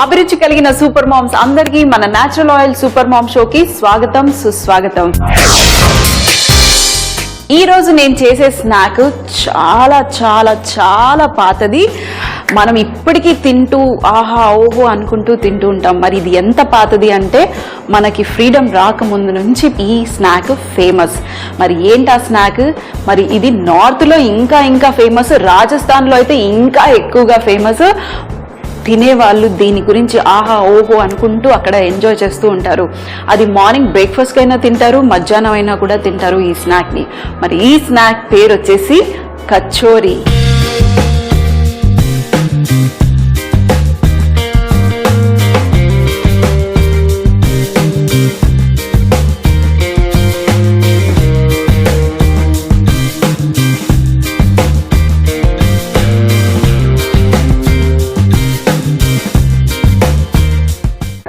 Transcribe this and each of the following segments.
అభిరుచి కలిగిన super moms అందరికీ మన న్యాచురల్ ఆయిల్ సూపర్ మామ్ షోకి స్వాగతం సుస్వాగతం. ఈ రోజు నేను చేసే స్నాక్ చాలా చాలా చాలా పాతది. మనం ఇప్పటికీ తింటూ ఆహా ఓహో అనుకుంటూ తింటూ ఉంటాం. మరి ఇది ఎంత పాతది అంటే మనకి ఫ్రీడమ్ రాకముందు నుంచి ఈ స్నాక్ ఫేమస్. మరి ఏంటి ఆ స్నాక్? మరి ఇది నార్త్లో ఇంకా ఫేమస్, రాజస్థాన్లో అయితే ఇంకా ఎక్కువగా ఫేమస్. తినేవాళ్ళు దీని గురించి ఆహా ఓహో అనుకుంటూ అక్కడ ఎంజాయ్ చేస్తూ ఉంటారు. అది మార్నింగ్ బ్రేక్ఫాస్ట్కి అయినా తింటారు, మధ్యాహ్నం అయినా కూడా తింటారు ఈ స్నాక్ని. మరి ఈ స్నాక్ పేరు వచ్చేసి కచోరీ.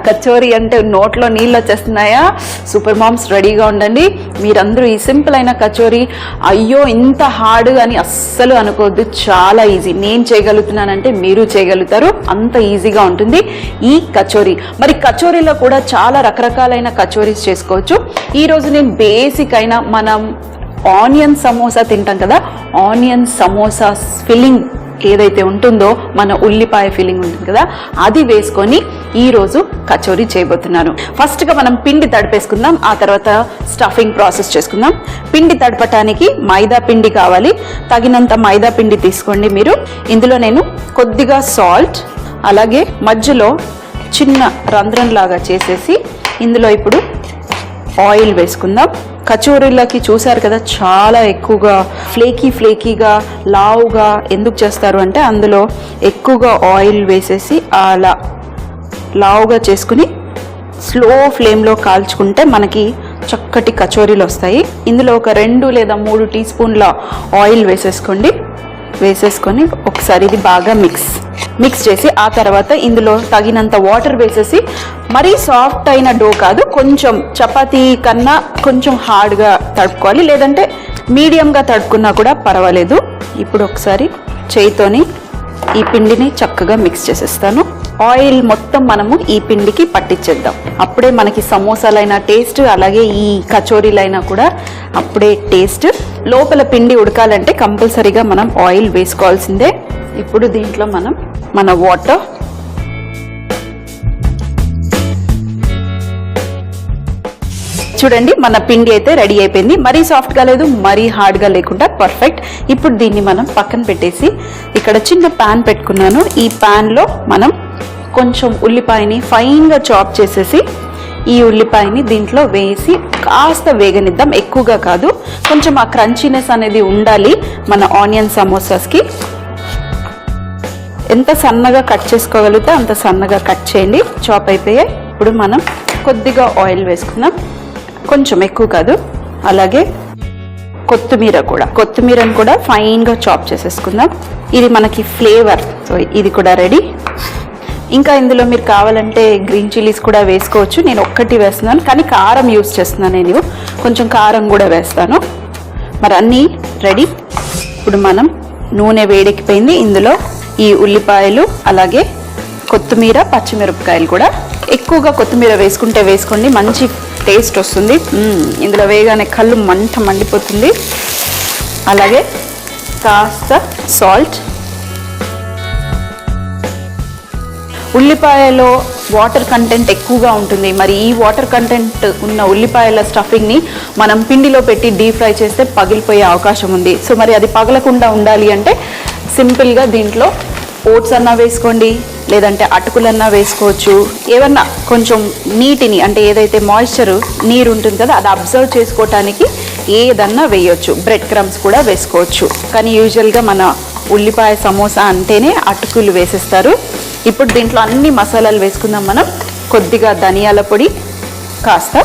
కచోరీ అంటే నోట్లో నీళ్ళు వచ్చేస్తున్నాయా? సూపర్ మామ్స్ రెడీగా ఉండండి. మీరందరూ ఈ సింపుల్ అయిన కచోరీ అయ్యో ఇంత హార్డ్ అని అస్సలు అనుకోవద్దు. చాలా ఈజీ. నేను చేయగలుగుతున్నానంటే మీరు చేయగలుగుతారు, అంత ఈజీగా ఉంటుంది ఈ కచోరీ. మరి కచోరీలో కూడా చాలా రకరకాలైన కచోరీస్ చేసుకోవచ్చు. ఈరోజు నేను బేసిక్ అయిన మనం ఆనియన్ సమోసా తింటాం కదా, ఆనియన్ సమోసా ఫిల్లింగ్ ఏదైతే ఉంటుందో, మన ఉల్లిపాయ ఫిల్లింగ్ ఉంటుంది కదా, అది వేసుకొని ఈరోజు కచోరీ చేయబోతున్నాను. ఫస్ట్గా మనం పిండి తడిపేసుకుందాం, ఆ తర్వాత స్టఫింగ్ ప్రాసెస్ చేసుకుందాం. పిండి తడపటానికి మైదా పిండి కావాలి. తగినంత మైదా పిండి తీసుకోండి మీరు. ఇందులో నేను కొద్దిగా సాల్ట్, అలాగే మధ్యలో చిన్న రంధ్రం లాగా చేసేసి ఇందులో ఇప్పుడు ఆయిల్ వేసుకుందాం. కచోరీలకి చూసారు కదా చాలా ఎక్కువగా ఫ్లేకీగా లావుగా ఎందుకు చేస్తారు అంటే అందులో ఎక్కువగా ఆయిల్ వేసేసి అలా లావుగా చేసుకుని స్లో ఫ్లేమ్లో కాల్చుకుంటే మనకి చక్కటి కచోరీలు వస్తాయి. ఇందులో ఒక 2 లేదా 3 టీ స్పూన్ల ఆయిల్ వేసేసుకొని ఒకసారి ఇది బాగా మిక్స్ చేసి ఆ తర్వాత ఇందులో తగినంత వాటర్ వేసేసి, మరీ సాఫ్ట్ అయిన డో కాదు, కొంచెం చపాతీ కన్నా కొంచెం హార్డ్గా తడుపుకోవాలి, లేదంటే మీడియంగా తడుపుకున్నా కూడా పర్వాలేదు. ఇప్పుడు ఒకసారి చేయితోని ఈ పిండిని చక్కగా మిక్స్ చేసేస్తాను. ఆయిల్ మొత్తం మనము ఈ పిండికి పట్టించేద్దాం. అప్పుడే మనకి సమోసాలైన టేస్ట్, అలాగే ఈ కచోరీలైనా కూడా అప్పుడే టేస్ట్. లోపల పిండి ఉడకాలంటే కంపల్సరీగా మనం ఆయిల్ వేసుకోవాల్సిందే. ఇప్పుడు దీంట్లో మన వాటర్, చూడండి మన పిండి అయితే రెడీ అయిపోయింది. మరీ సాఫ్ట్గా లేదు, మరీ హార్డ్గా లేకుండా పర్ఫెక్ట్. ఇప్పుడు దీన్ని మనం పక్కన పెట్టేసి ఇక్కడ చిన్న ప్యాన్ పెట్టుకున్నాను. ఈ ప్యాన్లో మనం కొంచెం ఉల్లిపాయని ఫైన్గా చాప్ చేసేసి ఈ ఉల్లిపాయని దీంట్లో వేసి కాస్త వేగనిద్దాం. ఎక్కువగా కాదు, కొంచెం ఆ క్రంచీనెస్ అనేది ఉండాలి మన ఆనియన్ సమోసాస్కి. ఎంత సన్నగా కట్ చేసుకోగలిగితే అంత సన్నగా కట్ చేయండి. చాప్ అయిపోయాయి. ఇప్పుడు మనం కొద్దిగా ఆయిల్ వేసుకుందాం, కొంచెం ఎక్కువ కాదు. అలాగే కొత్తిమీరని కూడా ఫైన్గా చాప్ చేసేసుకుందాం. ఇది మనకి ఫ్లేవర్. సో ఇది కూడా రెడీ. ఇంకా ఇందులో మీరు కావాలంటే గ్రీన్ చిల్లీస్ కూడా వేసుకోవచ్చు. నేను ఒక్కటి వేస్తున్నాను, కానీ కారం యూస్ చేస్తున్నాను. నేను కొంచెం కారం కూడా వేస్తాను. మరి అన్నీ రెడీ. ఇప్పుడు మనం నూనె వేడెక్కిపోయింది. ఇందులో ఈ ఉల్లిపాయలు, అలాగే కొత్తిమీర, పచ్చిమిరపకాయలు కూడా ఎక్కువగా కొత్తిమీర వేసుకోండి, మంచి టేస్ట్ వస్తుంది. ఇందులో వేయగానే కళ్ళు మండిపోతుంది. అలాగే కాస్త సాల్ట్. ఉల్లిపాయలో వాటర్ కంటెంట్ ఎక్కువగా ఉంటుంది. మరి ఈ వాటర్ కంటెంట్ ఉన్న ఉల్లిపాయల స్టఫింగ్ని మనం పిండిలో పెట్టి డీప్ ఫ్రై చేస్తే పగిలిపోయే అవకాశం ఉంది. సో మరి అది పగలకుండా ఉండాలి అంటే సింపుల్గా దీంట్లో ఓట్స్ అన్నా వేసుకోండి, లేదంటే అటుకులన్నా వేసుకోవచ్చు. ఏమన్నా కొంచెం నీటిని, అంటే ఏదైతే నీరు ఉంటుంది కదా, అది అబ్జర్వ్ చేసుకోవటానికి ఏదన్నా వేయొచ్చు. బ్రెడ్ క్రమ్స్ కూడా వేసుకోవచ్చు. కానీ యూజువల్గా మన ఉల్లిపాయ సమోసా అంటేనే అటుకులు వేసేస్తారు. ఇప్పుడు దీంట్లో అన్ని మసాలాలు వేసుకుందాం మనం. కొద్దిగా ధనియాల పొడి కాస్త,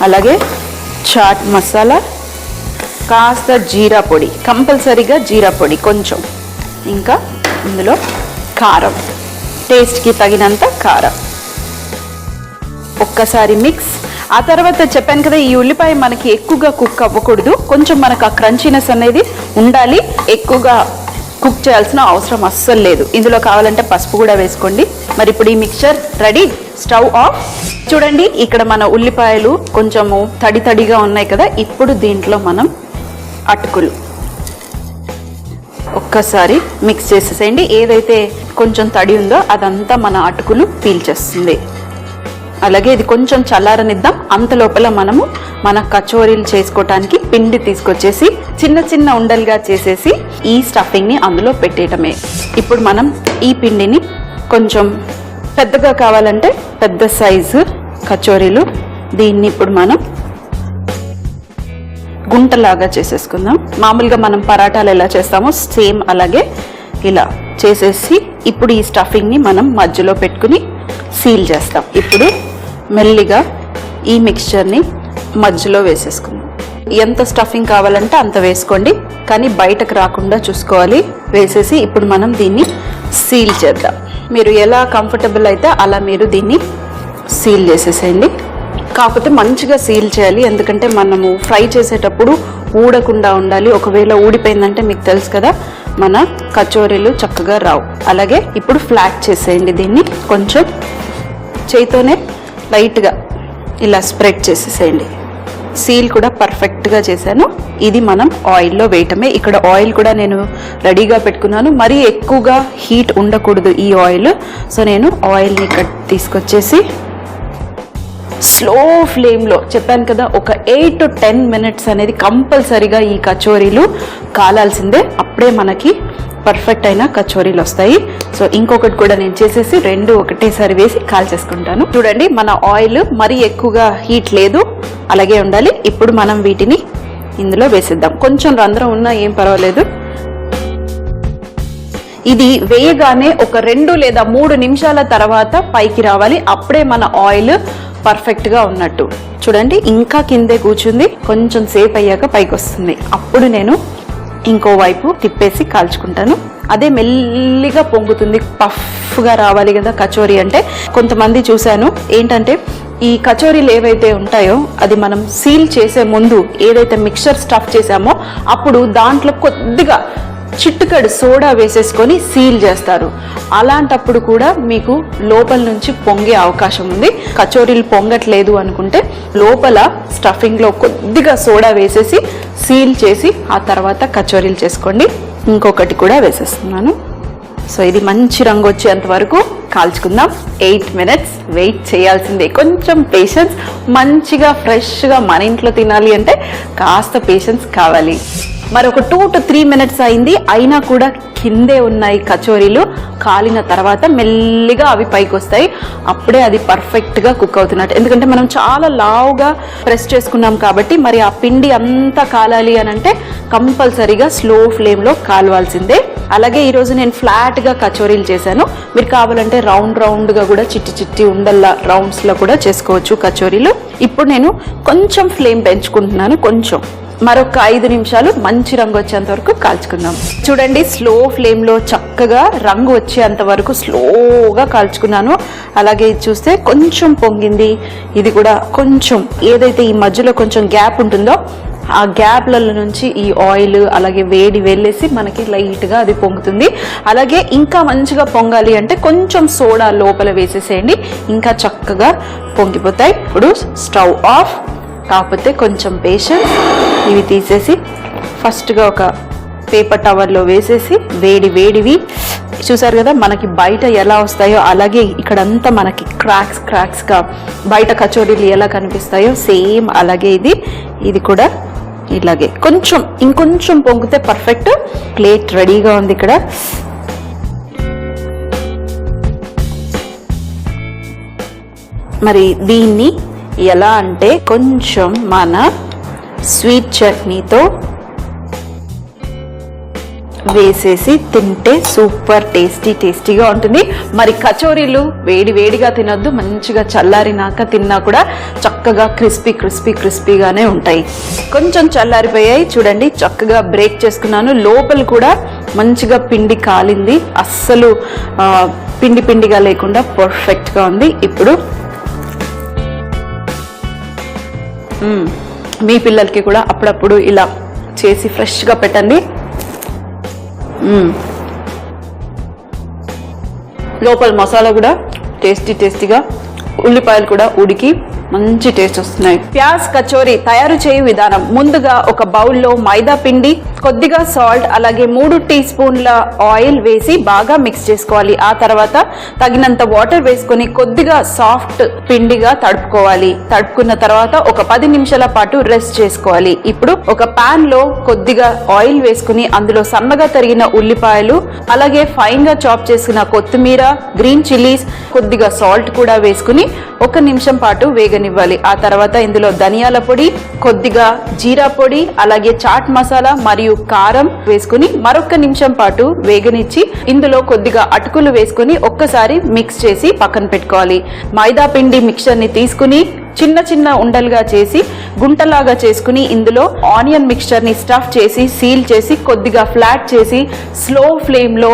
అలాగే చాట్ మసాలా, కాస్త జీరా పొడి, కంపల్సరీగా జీరా పొడి కొంచెం, ఇంకా ఇందులో కారం, టేస్ట్కి తగినంత కారం. ఒక్కసారి మిక్స్. ఆ తర్వాత చెప్పాను కదా, ఈ ఉల్లిపాయ మనకి ఎక్కువగా కుక్ అవ్వకూడదు, కొంచెం మనకు ఆ క్రంచీనెస్ అనేది ఉండాలి. ఎక్కువగా కుక్ చేయాల్సిన అవసరం అస్సలు లేదు. ఇందులో కావాలంటే పసుపు కూడా వేసుకోండి. మరి ఇప్పుడు ఈ మిక్చర్ రెడీ. Stove off. చూడండి ఇక్కడ మన ఉల్లిపాయలు కొంచెము తడిగా ఉన్నాయి కదా. ఇప్పుడు దీంట్లో మనం అటుకులు ఒక్కసారి మిక్స్ చేసేసేయండి. ఏదైతే కొంచెం తడి ఉందో అదంతా మన అటుకులు పీల్చేస్తుంది. అలాగే ఇది కొంచెం చల్లారనిద్దాం. అంత లోపల మనము మన కచోరీలు చేసుకోవటానికి పిండి తీసుకొచ్చేసి చిన్న ఉండలుగా చేసేసి ఈ స్టఫింగ్ ని అందులో పెట్టేయటమే. ఇప్పుడు మనం ఈ పిండిని కొంచెం పెద్దగా కావాలంటే పెద్ద సైజు కచోరీలు, దీన్ని ఇప్పుడు మనం గుంటలాగా చేసేసుకుందాం. మామూలుగా మనం పరాటాలు ఎలా చేస్తామో సేమ్ అలాగే ఇలా చేసేసి ఇప్పుడు ఈ స్టఫింగ్ ని మనం మధ్యలో పెట్టుకుని సీల్ చేస్తాం. ఇప్పుడు మెల్లిగా ఈ మిక్స్చర్ని మధ్యలో వేసేసుకుందాం. ఎంత స్టఫింగ్ కావాలంటే అంత వేసుకోండి, కానీ బయటకు రాకుండా చూసుకోవాలి. వేసేసి ఇప్పుడు మనం దీన్ని సీల్ చేద్దాం. మీరు ఎలా కంఫర్టబుల్ అయితే అలా మీరు దీన్ని సీల్ చేసేసేయండి. కాకపోతే మంచిగా సీల్ చేయాలి, ఎందుకంటే మనము ఫ్రై చేసేటప్పుడు ఊడకుండా ఉండాలి. ఒకవేళ ఊడిపోయిందంటే మీకు తెలుసు కదా, మన కచోరీలు చక్కగా రావు. అలాగే ఇప్పుడు ఫ్లాట్ చేసేయండి. దీన్ని కొంచెం చేయితోనే లైట్గా ఇలా స్ప్రెడ్ చేసేసేయండి. సీల్ కూడా పర్ఫెక్ట్గా చేశాను. ఇది మనం ఆయిల్లో వేయటమే. ఇక్కడ ఆయిల్ కూడా నేను రెడీగా పెట్టుకున్నాను. మరీ ఎక్కువగా హీట్ ఉండకూడదు ఈ ఆయిల్. సో నేను ఆయిల్ని ఇక్కడ తీసుకొచ్చేసి స్లో ఫ్లేమ్లో చెప్పాను కదా, ఒక 8 to 10 minutes అనేది కంపల్సరీగా ఈ కచోరీలు కాలాల్సిందే. అప్పుడే మనకి పర్ఫెక్ట్ అయిన కచోరీలు వస్తాయి. సో ఇంకొకటి కూడా నేను చేసేసి 2 ఒకటేసారి వేసి కాల్చేసుకుంటాను. చూడండి మన ఆయిల్ మరీ ఎక్కువగా హీట్ లేదు, అలాగే ఉండాలి. ఇప్పుడు మనం వీటిని ఇందులో వేసేద్దాం. కొంచెం రంధ్రం ఉన్నా ఏం పర్వాలేదు. ఇది వేయగానే ఒక 2 లేదా 3 నిమిషాల తర్వాత పైకి రావాలి. అప్పుడే మన ఆయిల్ పర్ఫెక్ట్ గా ఉన్నట్టు. చూడండి ఇంకా కిందే కూర్చుంది, కొంచెం సేపు అయ్యాక పైకి వస్తుంది. అప్పుడు నేను ఇంకో వైపు తిప్పేసి కాల్చుకుంటాను. అదే మెల్లిగా పొంగుతుంది. పఫ్గా రావాలి కదా కచోరీ అంటే. కొంతమంది చూశాను ఏంటంటే ఈ కచోరీలు ఏవైతే ఉంటాయో అది మనం సీల్ చేసే ముందు ఏదైతే మిక్చర్ స్టఫ్ చేసామో అప్పుడు దాంట్లో కొద్దిగా చిట్టుకడు సోడా వేసేసుకొని సీల్ చేస్తారు. అలాంటప్పుడు కూడా మీకు లోపల నుంచి పొంగే అవకాశం ఉంది. కచోరీలు పొంగట్లేదు అనుకుంటే లోపల స్టఫింగ్లో కొద్దిగా సోడా వేసేసి సీల్ చేసి ఆ తర్వాత కచోరీలు చేసుకోండి. ఇంకొకటి కూడా వేసేస్తున్నాను. సో ఇది మంచి రంగు వచ్చేంత వరకు కాల్చుకుందాం. 8 minutes వెయిట్ చేయాల్సిందే. కొంచెం పేషెన్స్. మంచిగా ఫ్రెష్గా మన ఇంట్లో తినాలి అంటే కాస్త పేషెన్స్ కావాలి. మరొక 2 to 3 minutes అయింది, అయినా కూడా కిందే ఉన్నాయి కచోరీలు. కాలిన తర్వాత మెల్లిగా అవి పైకి వస్తాయి. అప్పుడే అది పర్ఫెక్ట్గా కుక్ అవుతున్నట్టు. ఎందుకంటే మనం చాలా లావుగా ప్రెస్ చేసుకున్నాం కాబట్టి మరి ఆ పిండి అంతా కాలాలి అని అంటే కంపల్సరీగా స్లో ఫ్లేమ్లో కాలవాల్సిందే. అలాగే ఈరోజు నేను ఫ్లాట్గా కచోరీలు చేశాను. మీరు కావాలంటే రౌండ్గా కూడా చిట్టి ఉండల్లా రౌండ్స్లో కూడా చేసుకోవచ్చు కచోరీలు. ఇప్పుడు నేను కొంచెం ఫ్లేమ్ పెంచుకుంటున్నాను. కొంచెం మరొక 5 నిమిషాలు మంచి రంగు వచ్చేంత వరకు కాల్చుకుందాం. చూడండి స్లో ఫ్లేమ్లో చక్కగా రంగు వచ్చేంత వరకు స్లోగా కాల్చుకున్నాను. అలాగే ఇది చూస్తే కొంచెం పొంగింది. ఇది కూడా కొంచెం ఏదైతే ఈ మధ్యలో కొంచెం గ్యాప్ ఉంటుందో ఆ గ్యాప్లలో నుంచి ఈ ఆయిల్ అలాగే వేడి వెళ్ళేసి మనకి లైట్గా అది పొంగుతుంది. అలాగే ఇంకా మంచిగా పొంగాలి అంటే కొంచెం సోడా లోపల వేసేసేయండి, ఇంకా చక్కగా పొంగిపోతాయి. ఇప్పుడు స్టవ్ ఆఫ్. కాకపోతే కొంచెం పేషెన్స్. ఇవి తీసేసి ఫస్ట్గా ఒక పేపర్ టవర్లో వేసేసి వేడివి చూసారు కదా మనకి బయట ఎలా వస్తాయో అలాగే ఇక్కడంతా మనకి క్రాక్స్గా బయట కచోరీలు ఎలా కనిపిస్తాయో సేమ్ అలాగే ఇది కూడా ఇలాగే ఇంకొంచెం పొంగితే పర్ఫెక్ట్. ప్లేట్ రెడీగా ఉంది ఇక్కడ. మరి దీన్ని ఎలా అంటే కొంచెం మన స్వీట్ చట్నీతో వేసేసి తింటే సూపర్ టేస్టీగా ఉంటుంది. మరి కచోరీలు వేడిగా తినొద్దు, మంచిగా చల్లారినాక తిన్నా కూడా చక్కగా క్రిస్పీగానే ఉంటాయి. కొంచెం చల్లారిపోయాయి చూడండి, చక్కగా బ్రేక్ చేసుకున్నాను. లోపల కూడా మంచిగా పిండి కాలింది, అస్సలు పిండిగా లేకుండా పర్ఫెక్ట్గా ఉంది. ఇప్పుడు మీ పిల్లలకి కూడా అప్పుడప్పుడు ఇలా చేసి ఫ్రెష్గా పెట్టండి. లోపల మసాలా కూడా టేస్టీగా, ఉల్లిపాయలు కూడా ఉడికి మంచి టేస్ట్ వస్తున్నాయి. ప్యాజ్ కచోరీ తయారు చేయు విధానం. ముందుగా ఒక బౌల్లో మైదా పిండి, కొద్దిగా సాల్ట్, అలాగే 3 టీ స్పూన్ల ఆయిల్ వేసి బాగా మిక్స్ చేసుకోవాలి. ఆ తర్వాత తగినంత వాటర్ వేసుకొని కొద్దిగా సాఫ్ట్ పిండిగా తడుపుకోవాలి. తడుపుకున్న తర్వాత ఒక 10 నిమిషాల పాటు రెస్ట్ చేసుకోవాలి. ఇప్పుడు ఒక పాన్ లో కొద్దిగా ఆయిల్ వేసుకుని అందులో సన్నగా తరిగిన ఉల్లిపాయలు, అలాగే ఫైన్ గా చాప్ చేసిన కొత్తిమీర, గ్రీన్ చిల్లీస్, కొద్దిగా సాల్ట్ కూడా వేసుకుని 1 నిమిషం పాటు వేగనివ్వాలి. ఆ తర్వాత ఇందులో ధనియాల పొడి, కొద్దిగా జీరా పొడి, అలాగే చాట్ మసాలా మరియు కారం వేసుకుని మరొక నిమిషం పాటు వేగనిచ్చి ఇందులో కొద్దిగా అటుకులు వేసుకుని ఒక్కసారి మిక్స్ చేసి పక్కన పెట్టుకోవాలి. మైదా పిండి మిక్చర్ ని తీసుకుని చిన్న ఉండలుగా చేసి గుంటలాగా చేసుకుని ఇందులో ఆనియన్ మిక్చర్ ని స్టఫ్ చేసి సీల్ చేసి కొద్దిగా ఫ్లాట్ చేసి స్లో ఫ్లేమ్ లో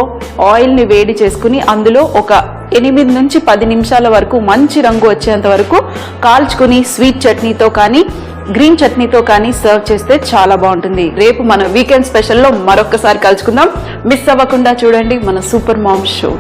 ఆయిల్ ని వేడి చేసుకుని అందులో ఒక 8 నుంచి 10 నిమిషాల వరకు మంచి రంగు వచ్చేంత వరకు కాల్చుకుని స్వీట్ చట్నీతో కానీ గ్రీన్ చట్నీతో కానీ సర్వ్ చేస్తే చాలా బాగుంటుంది. రేపు మన వీకెండ్ స్పెషల్లో మరొకసారి కలుసుకుందాం. మిస్ అవ్వకుండా చూడండి మన సూపర్ మామ్ షో.